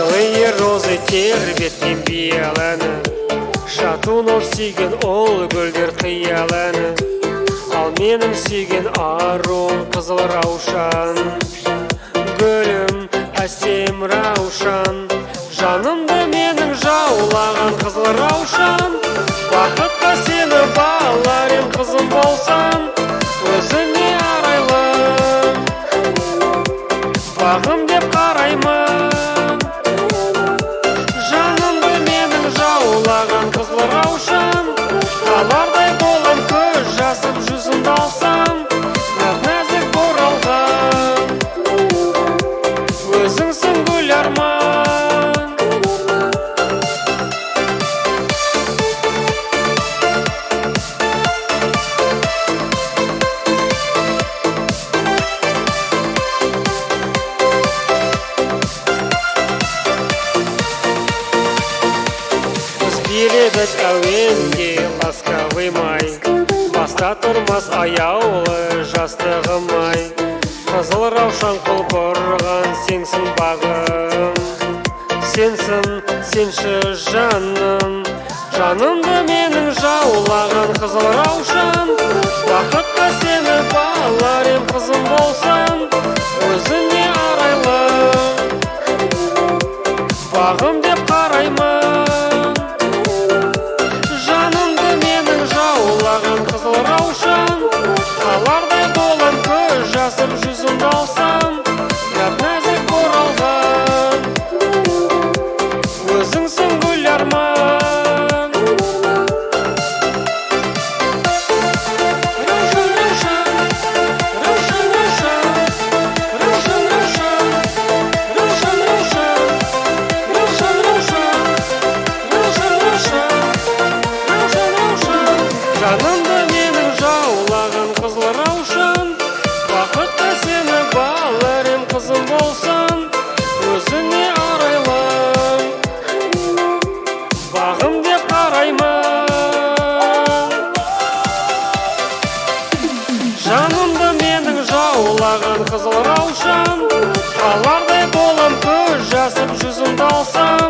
Белые розы тербеткен бияланы, шатунов сүйген ол гүлдер қияланы. Ал менің сүйген аруым қызыл раушан, гүлім әсем раушан. Жанымды менің жаулаған қызыл раушан, бақытқа сені баларым қызым болсам, өзіңе арайлым, бағым деп қараймын. Жанымды менің жаулаған қызыл раушан, қалардай болам көз жасып жүзімді алсам, нәп-нәзік боралған, өзіңсің гүл арман. Билебіз әуенде ласкавый май, баста тұрмас аяулы жастығым ай. Қызыл раушан құлпырған сенсің бағым, сенсің, сенші жаным. Жанымды менің жаулаған қызыл раушан, бақытқа сені баларым қызым болсам, өзіңе арайлым, бағым деп қараймын. Қызыл раушан, қалардай болам көз жасып жүзімді алсам, нәп-нәзік боралған, өзіңсің гүл арман. Жанымды менің жаулаған қызыл раушан, бақытқа сені баларым қызым болсам, өзіңе арайлым, бағым деп қараймын. Жанымды менің жаулаған қызыл раушан, қалардай болам көз жасып жүзімді алсам,